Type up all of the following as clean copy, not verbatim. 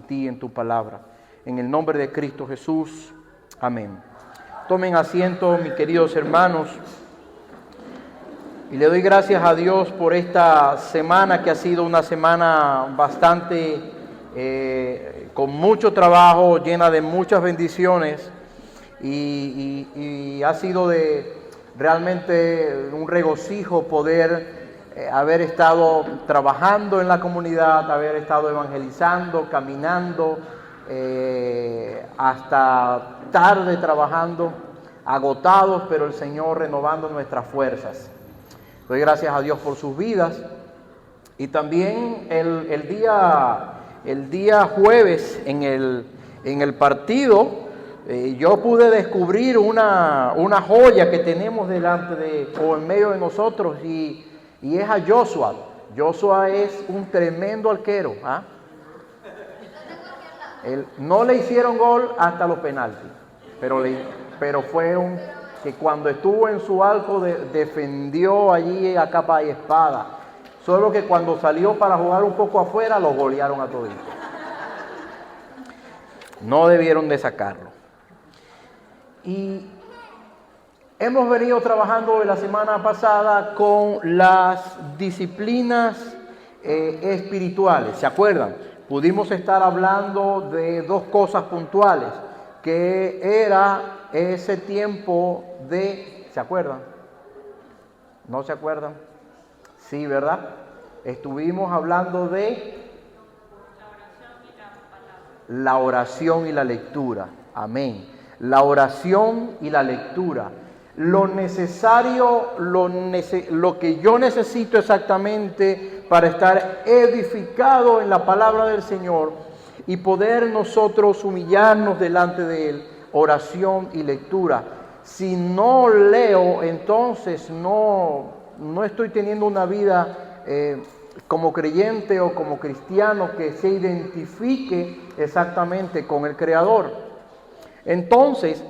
ti, en tu palabra. En el nombre de Cristo Jesús. Amén. Tomen asiento, mis queridos hermanos. Y le doy gracias a Dios por esta semana que ha sido una semana bastante con mucho trabajo, llena de muchas bendiciones y ha sido realmente un regocijo poder haber estado trabajando en la comunidad, haber estado evangelizando, caminando hasta tarde trabajando, agotados, pero el Señor renovando nuestras fuerzas. Doy gracias a Dios por sus vidas. Y también el día jueves en el partido yo pude descubrir una joya que tenemos delante o en medio de nosotros y es a Joshua. Joshua es un tremendo arquero. No le hicieron gol hasta los penaltis, pero fue que cuando estuvo en su arco defendió allí a capa y espada. Solo que cuando salió para jugar un poco afuera, lo golearon a toditos. No debieron de sacarlo. Y hemos venido trabajando la semana pasada con las disciplinas espirituales. ¿Se acuerdan? Pudimos estar hablando de dos cosas puntuales, que era ese tiempo ¿se acuerdan? ¿No se acuerdan? Sí, ¿verdad? Estuvimos hablando de la oración y la lectura. Amén. La oración y la lectura. Lo necesario, lo que yo necesito exactamente para estar edificado en la palabra del Señor y poder nosotros humillarnos delante de Él. Oración y lectura. Si no leo, entonces no estoy teniendo una vida como creyente o como cristiano que se identifique exactamente con el Creador. Entonces,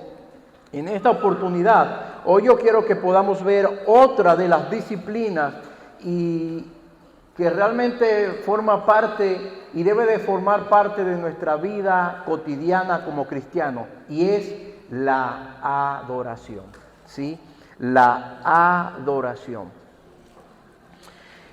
en esta oportunidad, hoy yo quiero que podamos ver otra de las disciplinas y que realmente forma parte y debe de formar parte de nuestra vida cotidiana como cristiano, y es la adoración, ¿sí? La adoración.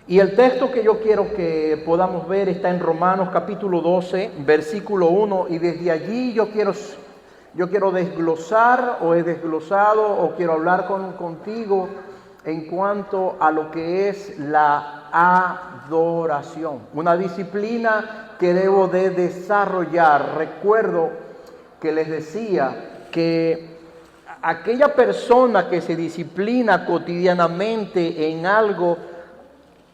Y el texto que yo quiero que podamos ver está en Romanos capítulo 12, versículo 1, y desde allí yo quiero desglosar o he desglosado o quiero hablar contigo en cuanto a lo que es la adoración, una disciplina que debo de desarrollar. Recuerdo que les decía que aquella persona que se disciplina cotidianamente en algo,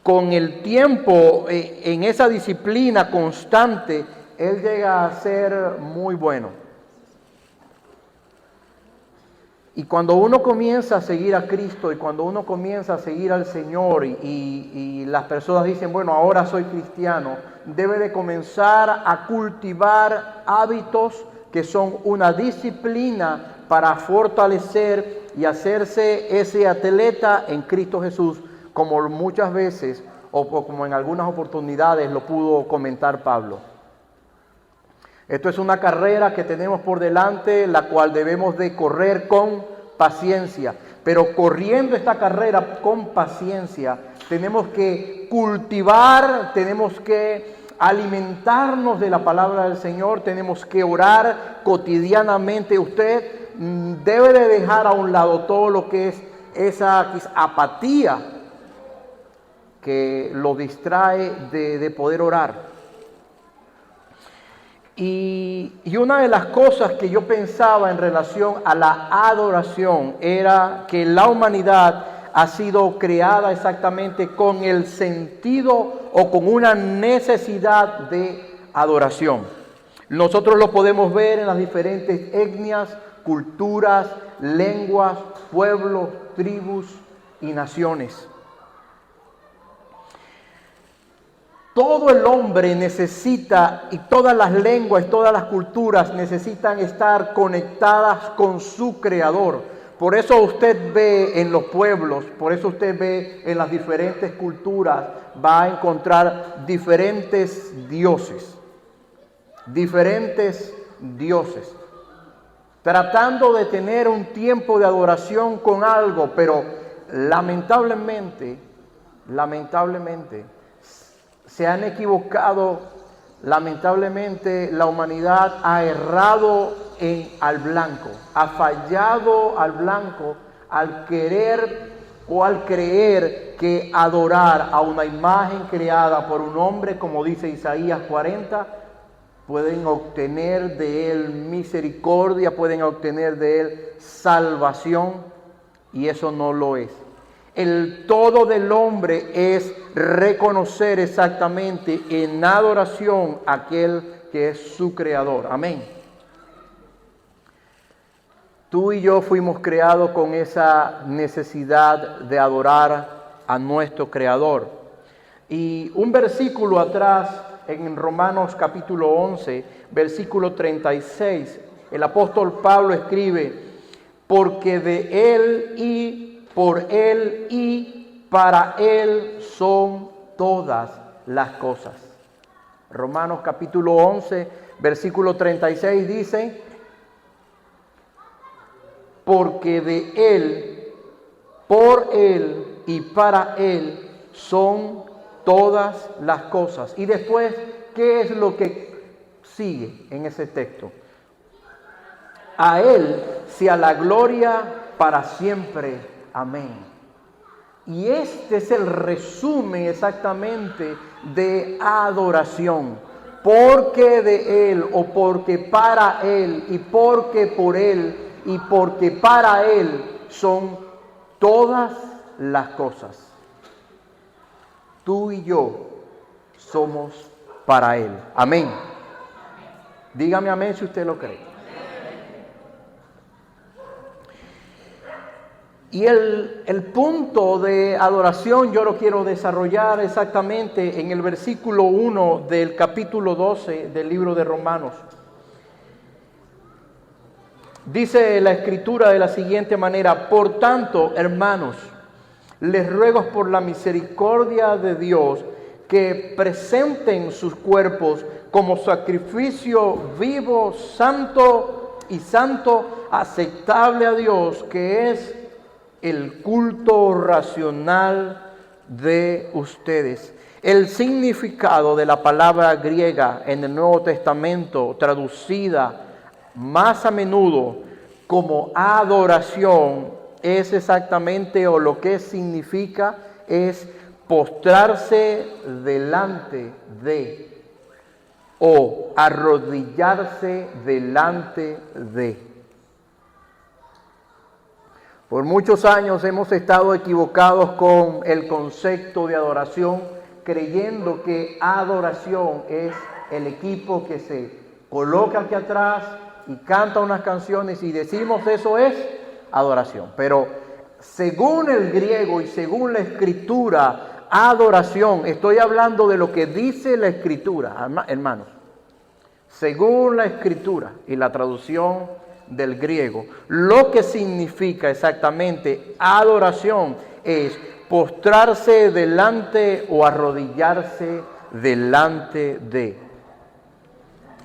con el tiempo, en esa disciplina constante, él llega a ser muy bueno. Y cuando uno comienza a seguir a Cristo y cuando uno comienza a seguir al Señor y las personas dicen, bueno, ahora soy cristiano, debe de comenzar a cultivar hábitos que son una disciplina para fortalecer y hacerse ese atleta en Cristo Jesús, como muchas veces o como en algunas oportunidades lo pudo comentar Pablo. Esto es una carrera que tenemos por delante, la cual debemos de correr con paciencia. Pero corriendo esta carrera con paciencia, tenemos que cultivar, tenemos que alimentarnos de la palabra del Señor, tenemos que orar cotidianamente. Usted debe de dejar a un lado todo lo que es esa apatía que lo distrae de poder orar. Y una de las cosas que yo pensaba en relación a la adoración era que la humanidad ha sido creada exactamente con el sentido o con una necesidad de adoración. Nosotros lo podemos ver en las diferentes etnias, culturas, lenguas, pueblos, tribus y naciones. Todo el hombre necesita, y todas las lenguas, todas las culturas necesitan estar conectadas con su Creador. Por eso usted ve en los pueblos, por eso usted ve en las diferentes culturas, va a encontrar diferentes dioses. diferentes dioses, tratando de tener un tiempo de adoración con algo, pero lamentablemente, se han equivocado, lamentablemente la humanidad ha errado al blanco, ha fallado al blanco al querer o al creer que adorar a una imagen creada por un hombre, como dice Isaías 40, pueden obtener de él misericordia, pueden obtener de él salvación, y eso no lo es. El todo del hombre es reconocer exactamente en adoración a aquel que es su creador. Amén. Tú y yo fuimos creados con esa necesidad de adorar a nuestro creador. Y un versículo atrás, en Romanos capítulo 11, versículo 36, el apóstol Pablo escribe: porque de Él y por Él y para Él son todas las cosas. Romanos capítulo 11, versículo 36 dice: porque de Él, por Él y para Él son todas las cosas. Y después, ¿qué es lo que sigue en ese texto? A Él sea la gloria para siempre. Amén. Y este es el resumen exactamente de adoración. Porque de Él, o porque para Él, y porque por Él, y porque para Él son todas las cosas. Tú y yo somos para Él. Amén. Dígame amén si usted lo cree. Y el punto de adoración yo lo quiero desarrollar exactamente en el versículo 1 del capítulo 12 del libro de Romanos. Dice la Escritura de la siguiente manera: por tanto, hermanos, les ruego por la misericordia de Dios que presenten sus cuerpos como sacrificio vivo, santo, aceptable a Dios, que es el culto racional de ustedes. El significado de la palabra griega en el Nuevo Testamento, traducida más a menudo como adoración, es exactamente, o lo que significa, es postrarse delante de, o arrodillarse delante de. Por muchos años hemos estado equivocados con el concepto de adoración, creyendo que adoración es el equipo que se coloca aquí atrás y canta unas canciones y decimos eso es adoración. Pero según el griego y según la Escritura, adoración, estoy hablando de lo que dice la Escritura, hermanos. Según la Escritura y la traducción del griego, lo que significa exactamente adoración es postrarse delante o arrodillarse delante de.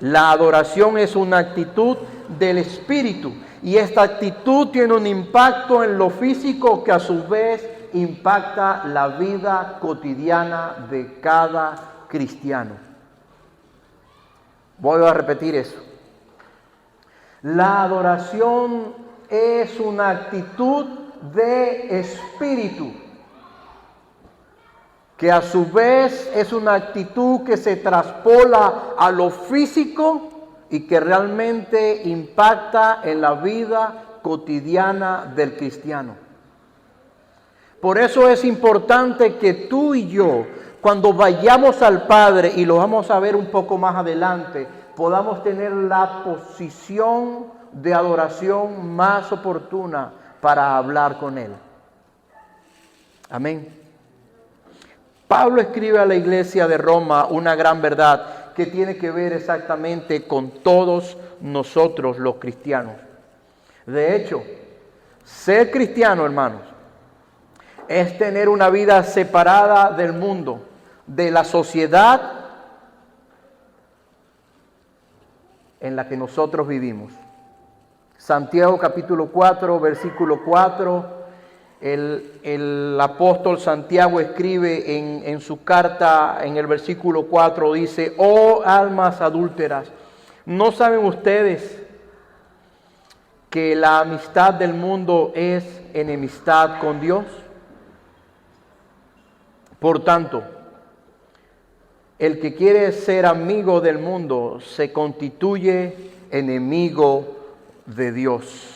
La adoración es una actitud del espíritu, y esta actitud tiene un impacto en lo físico que a su vez impacta la vida cotidiana de cada cristiano. Voy a repetir eso. La adoración es una actitud de espíritu, que a su vez es una actitud que se traspola a lo físico y que realmente impacta en la vida cotidiana del cristiano. Por eso es importante que tú y yo, cuando vayamos al Padre, y lo vamos a ver un poco más adelante, podamos tener la posición de adoración más oportuna para hablar con Él. Amén. Pablo escribe a la iglesia de Roma una gran verdad que tiene que ver exactamente con todos nosotros los cristianos. De hecho, ser cristiano, hermanos, es tener una vida separada del mundo, de la sociedad en la que nosotros vivimos. Santiago capítulo 4, versículo 4, el apóstol Santiago escribe en su carta, en el versículo 4, dice: oh almas adúlteras, ¿no saben ustedes que la amistad del mundo es enemistad con Dios? Por tanto, el que quiere ser amigo del mundo se constituye enemigo de Dios.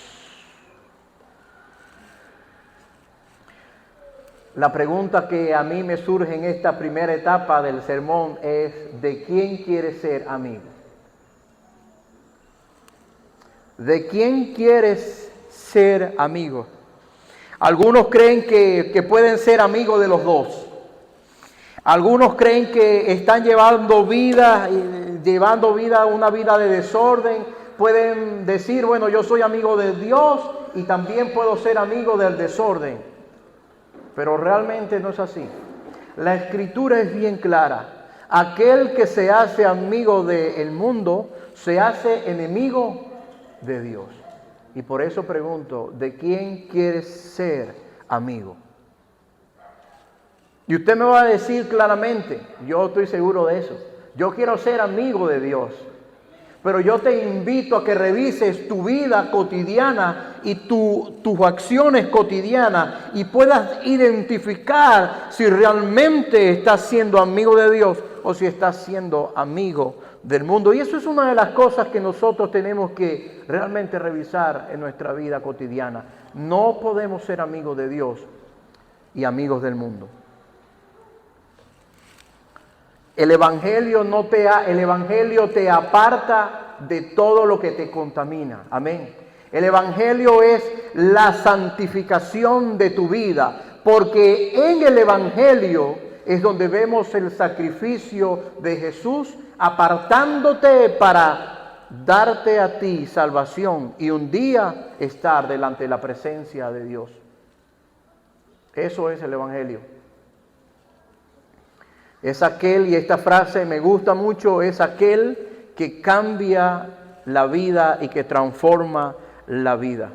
La pregunta que a mí me surge en esta primera etapa del sermón es: ¿de quién quieres ser amigo? ¿De quién quieres ser amigo? Algunos creen que pueden ser amigos de los dos. Algunos creen que están llevando vida, una vida de desorden. Pueden decir: bueno, yo soy amigo de Dios y también puedo ser amigo del desorden. Pero realmente no es así. La Escritura es bien clara. Aquel que se hace amigo del mundo se hace enemigo de Dios. Y por eso pregunto: ¿de quién quieres ser amigo? Y usted me va a decir claramente: yo estoy seguro de eso, yo quiero ser amigo de Dios. Pero yo te invito a que revises tu vida cotidiana y tus acciones cotidianas y puedas identificar si realmente estás siendo amigo de Dios o si estás siendo amigo del mundo. Y eso es una de las cosas que nosotros tenemos que realmente revisar en nuestra vida cotidiana. No podemos ser amigos de Dios y amigos del mundo. El Evangelio te aparta de todo lo que te contamina. Amén. El Evangelio es la santificación de tu vida, porque en el Evangelio es donde vemos el sacrificio de Jesús, apartándote para darte a ti salvación y un día estar delante de la presencia de Dios. Eso es el Evangelio. Es aquel, y esta frase me gusta mucho, es aquel que cambia la vida y que transforma la vida.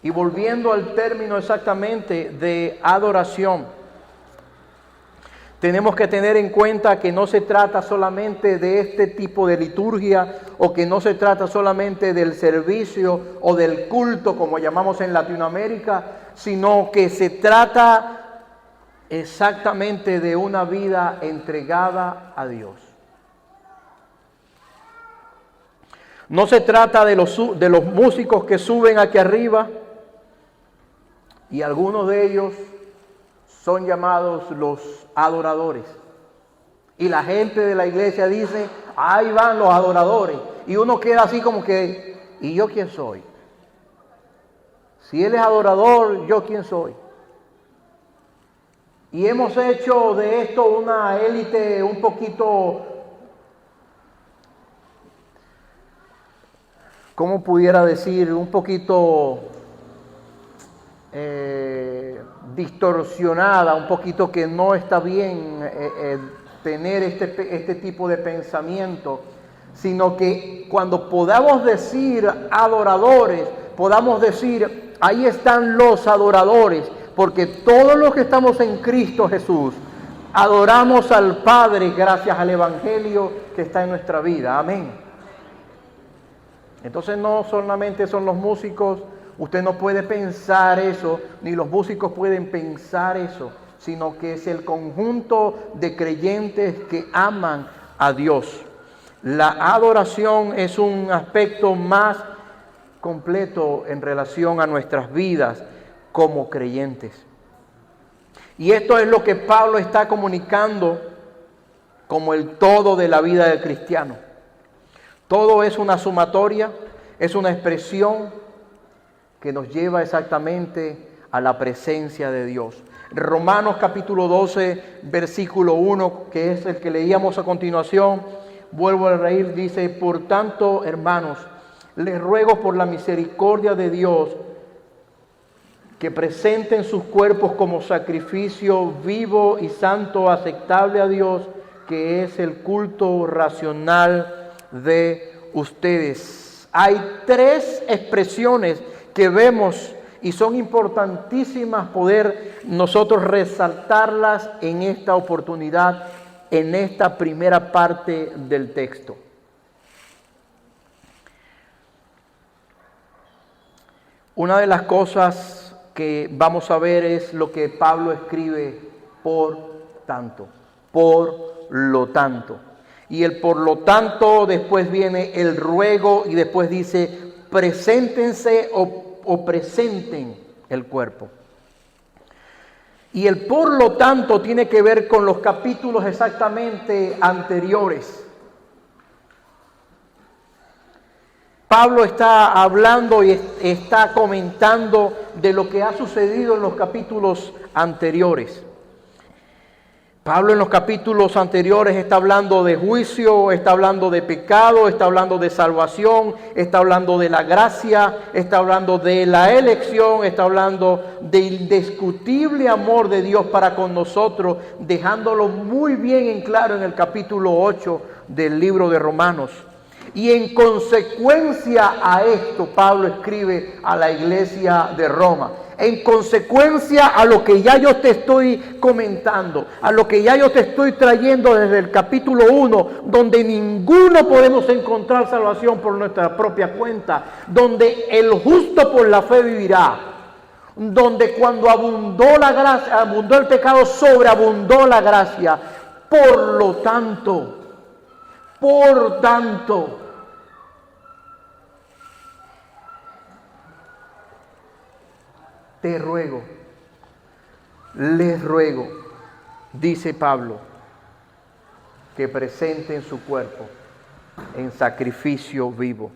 Y volviendo al término exactamente de adoración, tenemos que tener en cuenta que no se trata solamente de este tipo de liturgia, o que no se trata solamente del servicio o del culto, como llamamos en Latinoamérica, sino que se trata exactamente de una vida entregada a Dios. No se trata de los músicos que suben aquí arriba, y algunos de ellos son llamados los adoradores. Y la gente de la iglesia dice: ahí van los adoradores. Y uno queda así como que: ¿y yo quién soy? Si él es adorador, ¿yo quién soy? Y hemos hecho de esto una élite un poquito, ¿cómo pudiera decir? Un poquito distorsionada, un poquito que no está bien tener este tipo de pensamiento, sino que cuando podamos decir adoradores, podamos decir: ahí están los adoradores. Porque todos los que estamos en Cristo Jesús adoramos al Padre gracias al Evangelio que está en nuestra vida. Amén. Entonces no solamente son los músicos, usted no puede pensar eso, ni los músicos pueden pensar eso, sino que es el conjunto de creyentes que aman a Dios. La adoración es un aspecto más completo en relación a nuestras vidas como creyentes. Y esto es lo que Pablo está comunicando como el todo de la vida del cristiano. Todo es una sumatoria, es una expresión que nos lleva exactamente a la presencia de Dios. Romanos capítulo 12, versículo 1, que es el que leíamos a continuación, vuelvo a leer, dice: por tanto, hermanos, les ruego por la misericordia de Dios que presenten sus cuerpos como sacrificio vivo y santo, aceptable a Dios, que es el culto racional de ustedes. Hay tres expresiones que vemos y son importantísimas poder nosotros resaltarlas en esta oportunidad, en esta primera parte del texto. Una de las cosas que vamos a ver es lo que Pablo escribe, por tanto, por lo tanto. Y el por lo tanto, después viene el ruego y después dice, preséntense o presenten el cuerpo. Y el por lo tanto tiene que ver con los capítulos exactamente anteriores. Pablo está hablando y está comentando de lo que ha sucedido en los capítulos anteriores. Pablo en los capítulos anteriores está hablando de juicio, está hablando de pecado, está hablando de salvación, está hablando de la gracia, está hablando de la elección, está hablando del indiscutible amor de Dios para con nosotros, dejándolo muy bien en claro en el capítulo 8 del libro de Romanos. Y en consecuencia a esto, Pablo escribe a la iglesia de Roma. En consecuencia a lo que ya yo te estoy comentando, a lo que ya yo te estoy trayendo desde el capítulo 1, donde ninguno podemos encontrar salvación por nuestra propia cuenta, donde el justo por la fe vivirá, donde cuando abundó la gracia, abundó el pecado, sobreabundó la gracia. Por tanto, te ruego, les ruego, dice Pablo, que presenten su cuerpo en sacrificio vivo.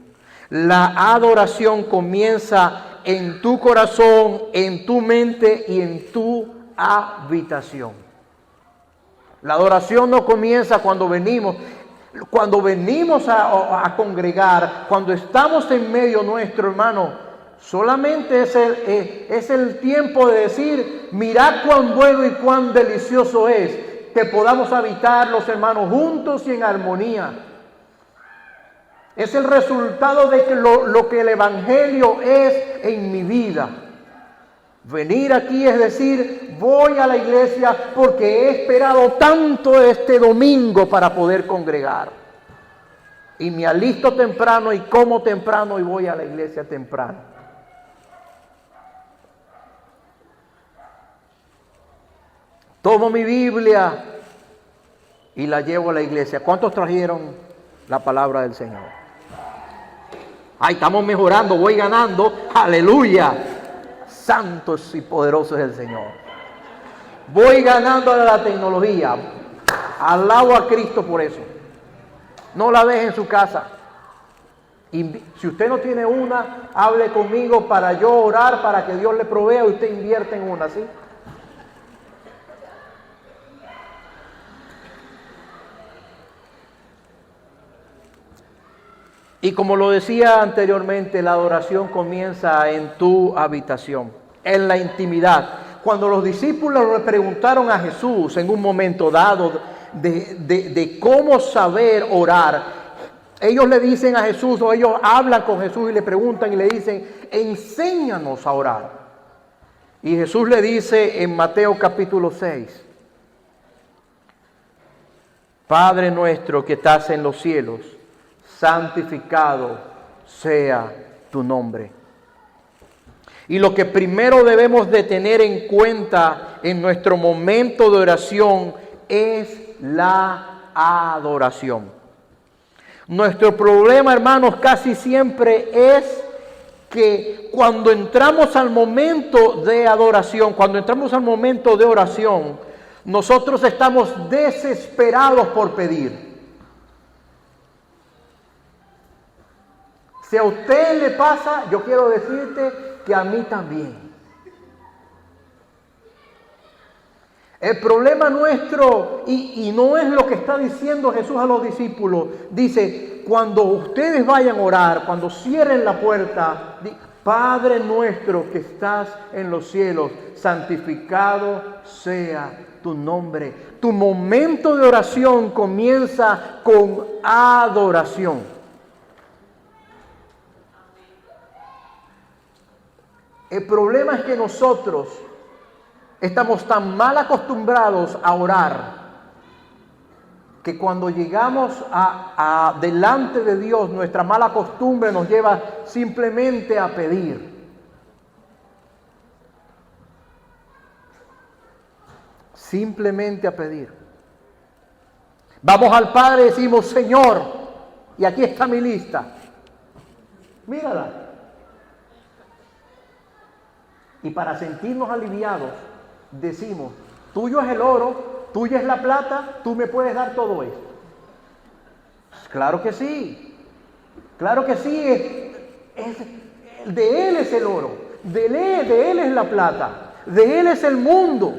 La adoración comienza en tu corazón, en tu mente y en tu habitación. La adoración no comienza cuando venimos a congregar, cuando estamos en medio nuestro, hermano. Solamente es el tiempo de decir, mirad cuán bueno y cuán delicioso es que podamos habitar los hermanos juntos y en armonía. Es el resultado de que lo que el Evangelio es en mi vida. Venir aquí es decir, voy a la iglesia porque he esperado tanto este domingo para poder congregar. Y me alisto temprano y como temprano y voy a la iglesia temprano. Tomo mi Biblia y la llevo a la iglesia. ¿Cuántos trajeron la palabra del Señor? Ay, estamos mejorando, voy ganando. Aleluya. Santo y poderoso es el Señor. Voy ganando a la tecnología. Alabo a Cristo por eso. No la deje en su casa. Y si usted no tiene una, hable conmigo para yo orar, para que Dios le provea y usted invierte en una, ¿sí? Y como lo decía anteriormente, la adoración comienza en tu habitación, en la intimidad. Cuando los discípulos le preguntaron a Jesús en un momento dado de cómo saber orar, ellos le dicen a Jesús, o ellos hablan con Jesús y le preguntan y le dicen, enséñanos a orar. Y Jesús le dice en Mateo capítulo 6, Padre nuestro que estás en los cielos, santificado sea tu nombre. Y lo que primero debemos de tener en cuenta en nuestro momento de oración es la adoración. Nuestro problema, hermanos, casi siempre es que cuando entramos al momento de adoración, cuando entramos al momento de oración, nosotros estamos desesperados por pedir. Si a usted le pasa, yo quiero decirte que a mí también. El problema nuestro, y no es lo que está diciendo Jesús a los discípulos, dice, cuando ustedes vayan a orar, cuando cierren la puerta, Padre nuestro que estás en los cielos, santificado sea tu nombre. Tu momento de oración comienza con adoración. El problema es que nosotros estamos tan mal acostumbrados a orar que cuando llegamos a delante de Dios, nuestra mala costumbre nos lleva simplemente a pedir. Simplemente a pedir. Vamos al Padre y decimos, Señor, y aquí está mi lista. Mírala. Y para sentirnos aliviados, decimos, tuyo es el oro, tuya es la plata, tú me puedes dar todo esto. Claro que sí. Claro que sí. De Él es el oro, de Él es la plata, de Él es el mundo.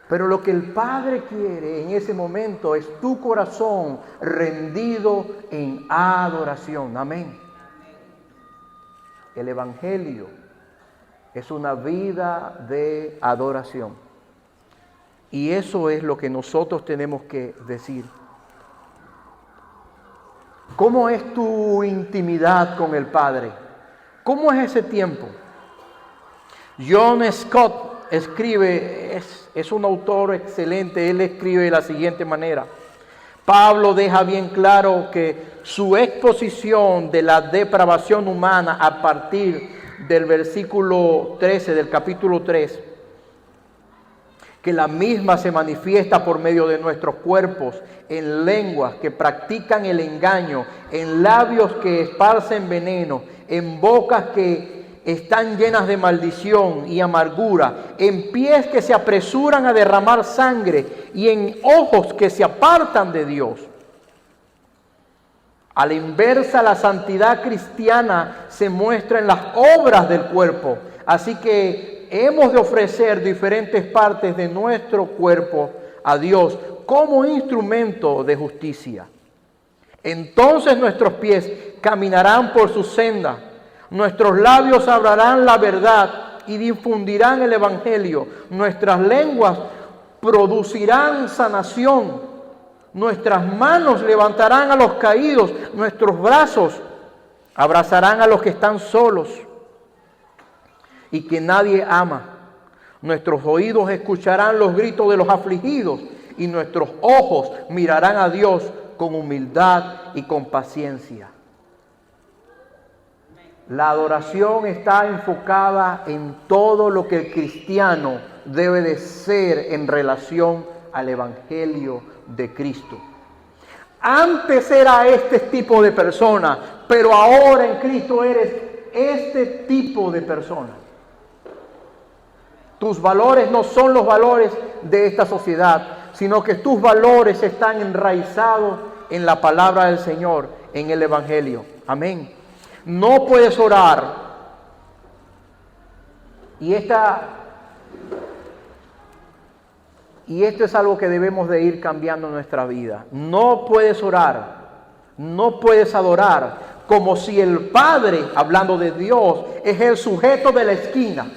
Pero lo que el Padre quiere en ese momento es tu corazón rendido en adoración. Amén. El Evangelio es una vida de adoración. Y eso es lo que nosotros tenemos que decir. ¿Cómo es tu intimidad con el Padre? ¿Cómo es ese tiempo? John Scott escribe, es un autor excelente, él escribe de la siguiente manera. Pablo deja bien claro que su exposición de la depravación humana a partir del versículo 13 del capítulo 3, que la misma se manifiesta por medio de nuestros cuerpos, en lenguas que practican el engaño, en labios que esparcen veneno, en bocas que están llenas de maldición y amargura, en pies que se apresuran a derramar sangre y en ojos que se apartan de Dios. A la inversa, la santidad cristiana se muestra en las obras del cuerpo. Así que hemos de ofrecer diferentes partes de nuestro cuerpo a Dios como instrumento de justicia. Entonces nuestros pies caminarán por su senda, nuestros labios hablarán la verdad y difundirán el Evangelio, nuestras lenguas producirán sanación, nuestras manos levantarán a los caídos, nuestros brazos abrazarán a los que están solos y que nadie ama. Nuestros oídos escucharán los gritos de los afligidos y nuestros ojos mirarán a Dios con humildad y con paciencia. La adoración está enfocada en todo lo que el cristiano debe de ser en relación al Evangelio de Cristo. Antes era este tipo de persona, pero ahora en Cristo eres este tipo de persona. Tus valores no son los valores de esta sociedad, sino que tus valores están enraizados en la palabra del Señor, en el Evangelio. Amén. No puedes orar. Y esto es algo que debemos de ir cambiando en nuestra vida. No puedes orar, no puedes adorar como si el Padre, hablando de Dios, es el sujeto de la esquina.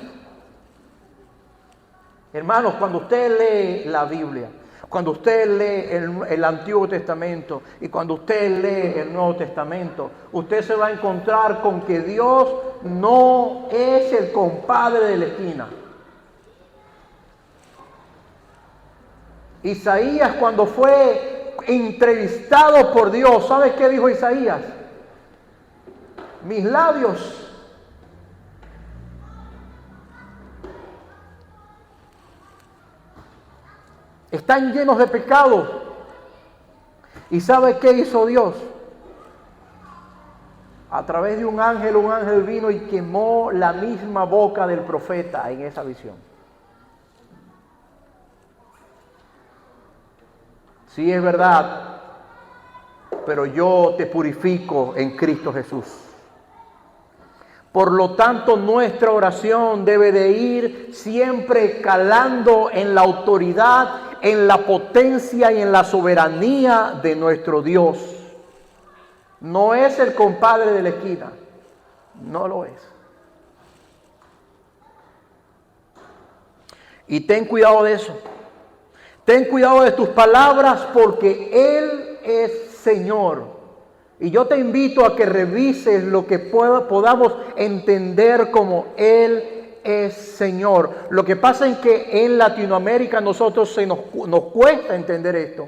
Hermanos, cuando usted lee la Biblia, cuando usted lee el Antiguo Testamento y cuando usted lee el Nuevo Testamento, usted se va a encontrar con que Dios no es el compadre de la esquina. Isaías, cuando fue entrevistado por Dios, ¿sabe qué dijo Isaías? Mis labios están llenos de pecado. ¿Y sabe qué hizo Dios? A través de un ángel vino y quemó la misma boca del profeta en esa visión. Sí, es verdad, pero yo te purifico en Cristo Jesús. Por lo tanto, nuestra oración debe de ir siempre calando en la autoridad, en la potencia y en la soberanía de nuestro Dios. No es el compadre de la esquina, no lo es. Y ten cuidado de eso. Ten cuidado de tus palabras porque Él es Señor Y yo te invito a que revises lo que podamos entender como Él es Señor. Lo que pasa es que en Latinoamérica nosotros nos cuesta entender esto,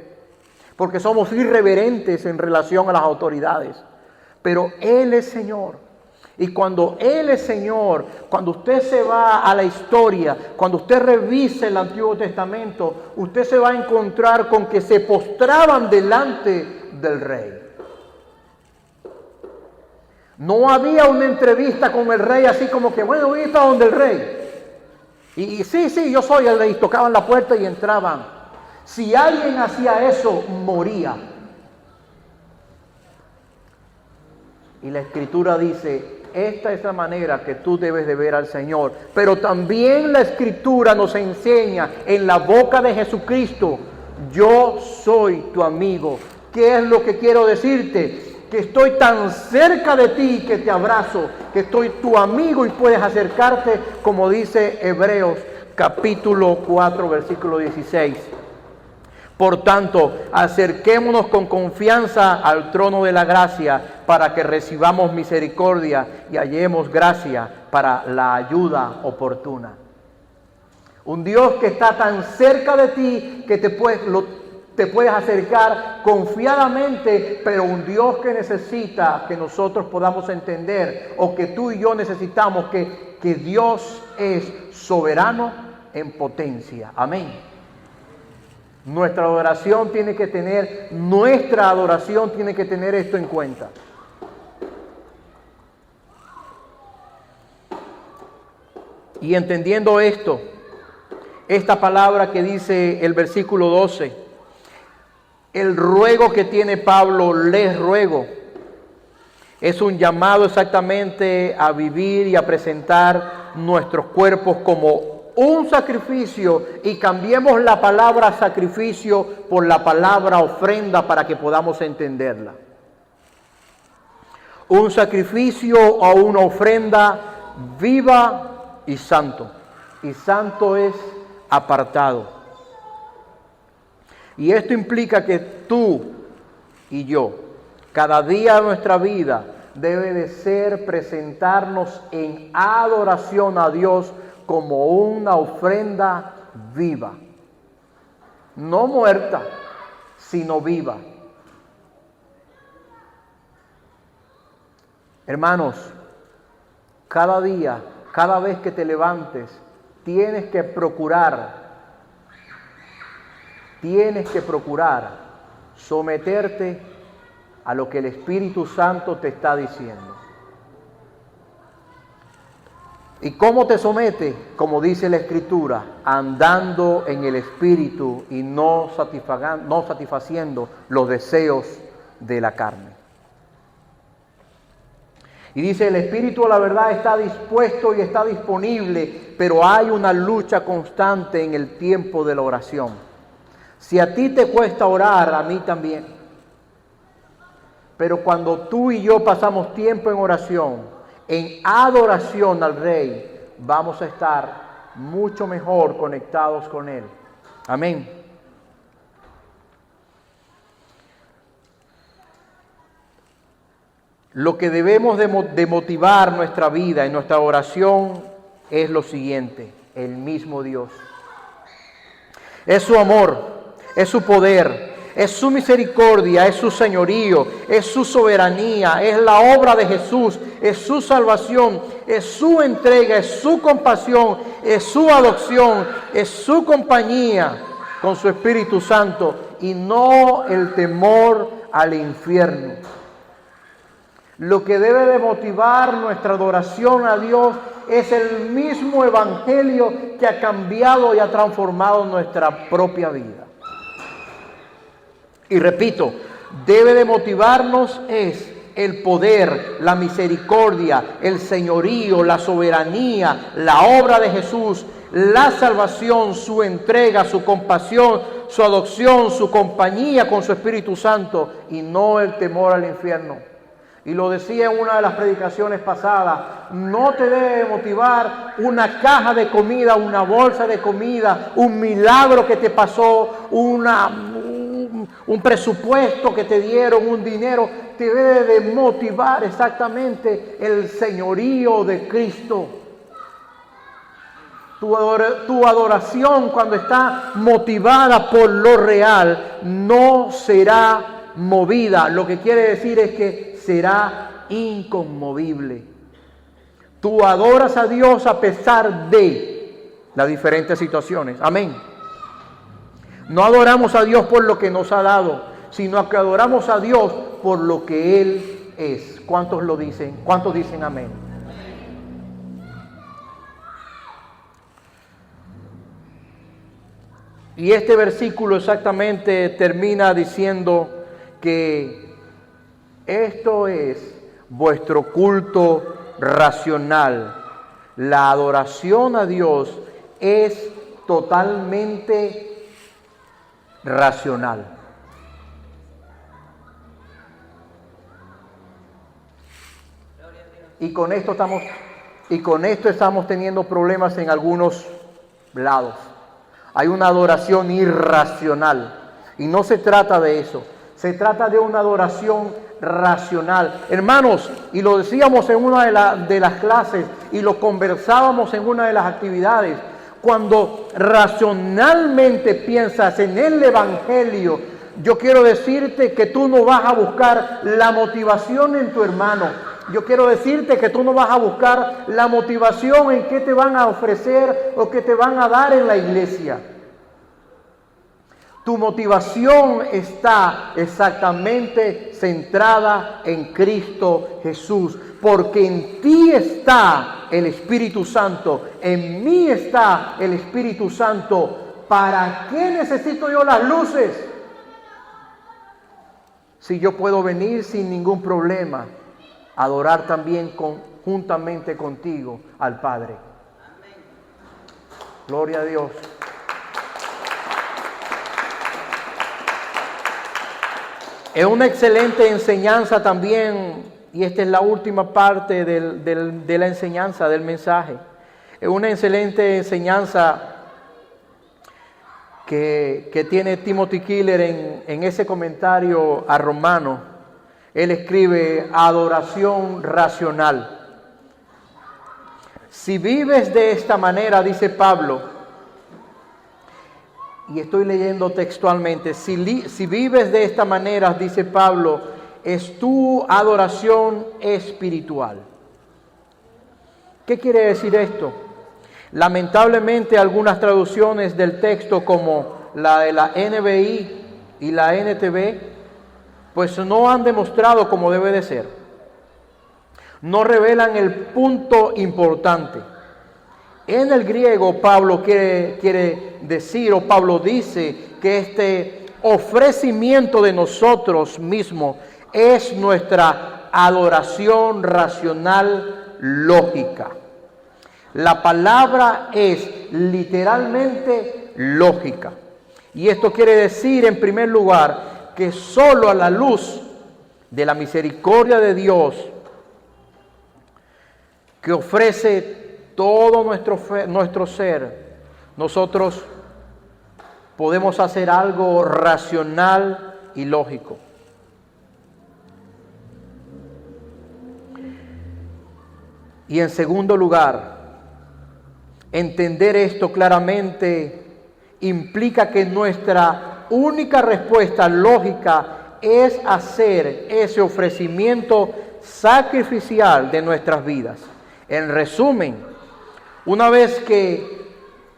porque somos irreverentes en relación a las autoridades. Pero Él es Señor. Y cuando Él es Señor, cuando usted se va a la historia, cuando usted revise el Antiguo Testamento, usted se va a encontrar con que se postraban delante del Rey. No había una entrevista con el Rey así como que, bueno, voy a ir para donde el Rey. Y sí, yo soy el Rey. Tocaban la puerta y entraban. Si alguien hacía eso, moría. Y la Escritura dice, esta es la manera que tú debes de ver al Señor. Pero también la Escritura nos enseña en la boca de Jesucristo, yo soy tu amigo. ¿Qué es lo que quiero decirte? Que estoy tan cerca de ti que te abrazo, que estoy tu amigo y puedes acercarte, como dice Hebreos capítulo 4, versículo 16. Por tanto, acerquémonos con confianza al trono de la gracia para que recibamos misericordia y hallemos gracia para la ayuda oportuna. Un Dios que está tan cerca de ti que te puedes acercar confiadamente, pero un Dios que necesita que nosotros podamos entender, o que tú y yo necesitamos, que Dios es soberano en potencia. Amén. Nuestra adoración tiene que tener esto en cuenta. Y entendiendo esto, esta palabra que dice el versículo 12, el ruego que tiene Pablo, les ruego, es un llamado exactamente a vivir y a presentar nuestros cuerpos como un sacrificio, y cambiemos la palabra sacrificio por la palabra ofrenda para que podamos entenderla. Un sacrificio o una ofrenda viva y santo. Y santo es apartado. Y esto implica que tú y yo, cada día de nuestra vida, debe de ser presentarnos en adoración a Dios como una ofrenda viva. No muerta, sino viva. Hermanos, cada día, cada vez que te levantes, tienes que procurar someterte a lo que el Espíritu Santo te está diciendo. ¿Y cómo te somete? Como dice la Escritura, andando en el Espíritu y no satisfaciendo los deseos de la carne. Y dice, el Espíritu a la verdad está dispuesto y está disponible, pero hay una lucha constante en el tiempo de la oración. Si a ti te cuesta orar, a mí también. Pero cuando tú y yo pasamos tiempo en oración, en adoración al Rey, vamos a estar mucho mejor conectados con Él. Amén. Lo que debemos de motivar nuestra vida y nuestra oración es lo siguiente: el mismo Dios. Es su amor, es su poder, es su misericordia, es su señorío, es su soberanía, es la obra de Jesús, es su salvación, es su entrega, es su compasión, es su adopción, es su compañía con su Espíritu Santo, y no el temor al infierno. Lo que debe de motivar nuestra adoración a Dios es el mismo Evangelio que ha cambiado y ha transformado nuestra propia vida. Y repito, debe de motivarnos es el poder, la misericordia, el señorío, la soberanía, la obra de Jesús, la salvación, su entrega, su compasión, su adopción, su compañía con su Espíritu Santo, y no el temor al infierno. Y lo decía en una de las predicaciones pasadas, no te debe motivar una caja de comida, una bolsa de comida, un milagro que te pasó, un un presupuesto que te dieron, un dinero, te debe de motivar exactamente el señorío de Cristo. Tu adoración, cuando está motivada por lo real, no será movida. Lo que quiere decir es que será inconmovible. Tú adoras a Dios a pesar de las diferentes situaciones. Amén. No adoramos a Dios por lo que nos ha dado, sino que adoramos a Dios por lo que Él es. ¿Cuántos lo dicen? ¿Cuántos dicen amén? Y este versículo exactamente termina diciendo que esto es vuestro culto racional. La adoración a Dios es totalmente racional. Y con esto estamos teniendo problemas en algunos lados. Hay una adoración irracional y no se trata de eso. Se trata de una adoración racional. Hermanos, y lo decíamos en una de las clases y lo conversábamos en una de las actividades, cuando racionalmente piensas en el Evangelio, yo quiero decirte que tú no vas a buscar la motivación en tu hermano. Yo quiero decirte que tú no vas a buscar la motivación en qué te van a ofrecer o qué te van a dar en la iglesia. Tu motivación está exactamente centrada en Cristo Jesús, porque en ti está el Espíritu Santo, en mí está el Espíritu Santo. ¿Para qué necesito yo las luces? Si yo puedo venir sin ningún problema, adorar también juntamente contigo al Padre. Gloria a Dios. Es una excelente enseñanza también, y esta es la última parte de la enseñanza, del mensaje. Es una excelente enseñanza que tiene Timothy Keller en ese comentario a Romano. Él escribe: adoración racional. Si vives de esta manera, dice Pablo, y estoy leyendo textualmente, si vives de esta manera, dice Pablo, es tu adoración espiritual. ¿Qué quiere decir esto? Lamentablemente algunas traducciones del texto, como la de la NBI y la NTV, pues no han demostrado como debe de ser. No revelan el punto importante. En el griego, Pablo quiere decir, o Pablo dice, que este ofrecimiento de nosotros mismos es nuestra adoración racional lógica. La palabra es literalmente lógica. Y esto quiere decir, en primer lugar, que solo a la luz de la misericordia de Dios, que ofrece todo nuestro ser, nosotros podemos hacer algo racional y lógico. Y en segundo lugar, entender esto claramente implica que nuestra única respuesta lógica es hacer ese ofrecimiento sacrificial de nuestras vidas. En resumen, una vez que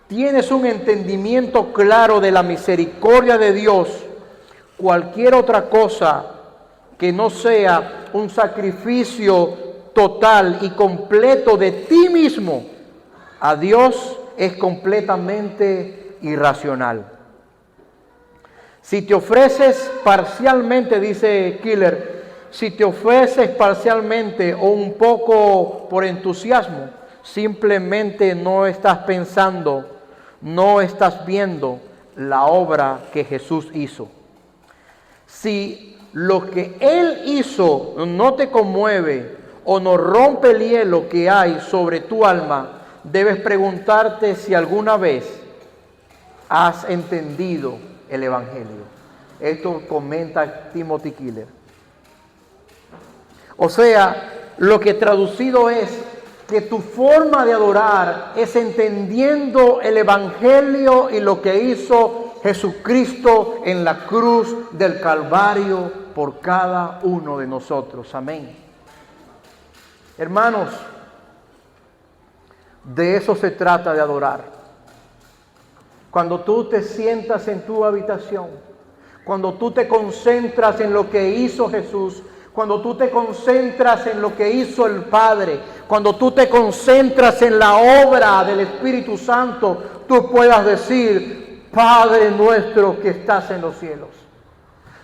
tienes un entendimiento claro de la misericordia de Dios, cualquier otra cosa que no sea un sacrificio total y completo de ti mismo a Dios es completamente irracional. Si te ofreces parcialmente, dice Keller, si te ofreces parcialmente o un poco por entusiasmo, simplemente no estás pensando, no estás viendo la obra que Jesús hizo. Si lo que Él hizo no te conmueve o no rompe el hielo que hay sobre tu alma, debes preguntarte si alguna vez has entendido el Evangelio. Esto comenta Timothy Keller. O sea, lo que traducido es que tu forma de adorar es entendiendo el Evangelio y lo que hizo Jesucristo en la cruz del Calvario por cada uno de nosotros. Amén. Hermanos, de eso se trata de adorar. Cuando tú te sientas en tu habitación, cuando tú te concentras en lo que hizo Jesús, cuando tú te concentras en lo que hizo el Padre, cuando tú te concentras en la obra del Espíritu Santo, tú puedas decir, Padre nuestro que estás en los cielos.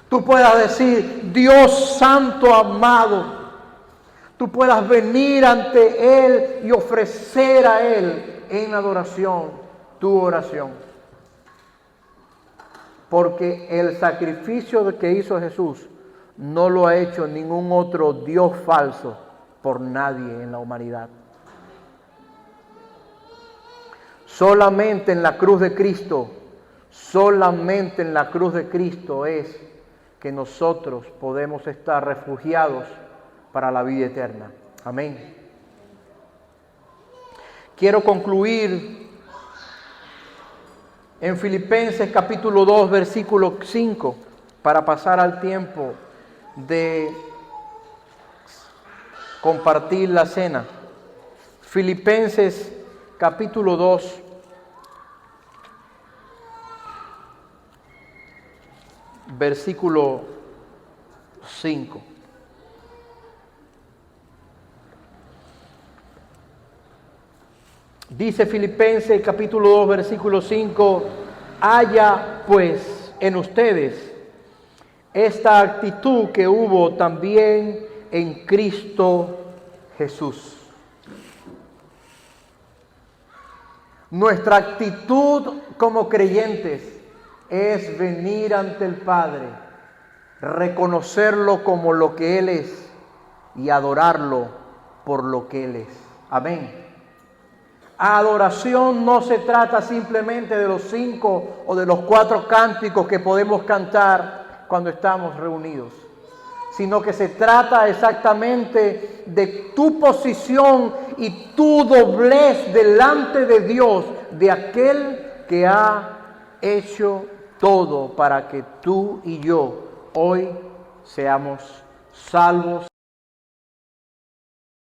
Tú puedas decir, Dios Santo amado. Tú puedas venir ante Él y ofrecer a Él en adoración tu oración. Porque el sacrificio que hizo Jesús no lo ha hecho ningún otro Dios falso por nadie en la humanidad. Solamente en la cruz de Cristo, solamente en la cruz de Cristo es que nosotros podemos estar refugiados para la vida eterna. Amén. Quiero concluir en Filipenses capítulo 2, versículo 5, para pasar al tiempo de compartir la cena. Filipenses capítulo 2, versículo 5. Dice Filipenses capítulo 2, versículo 5, haya pues en ustedes esta actitud que hubo también en Cristo Jesús. Nuestra actitud como creyentes es venir ante el Padre, reconocerlo como lo que Él es y adorarlo por lo que Él es. Amén. Adoración no se trata simplemente de los 5 o de los 4 cánticos que podemos cantar cuando estamos reunidos, sino que se trata exactamente de tu posición y tu doblez delante de Dios, de aquel que ha hecho todo para que tú y yo hoy seamos salvos.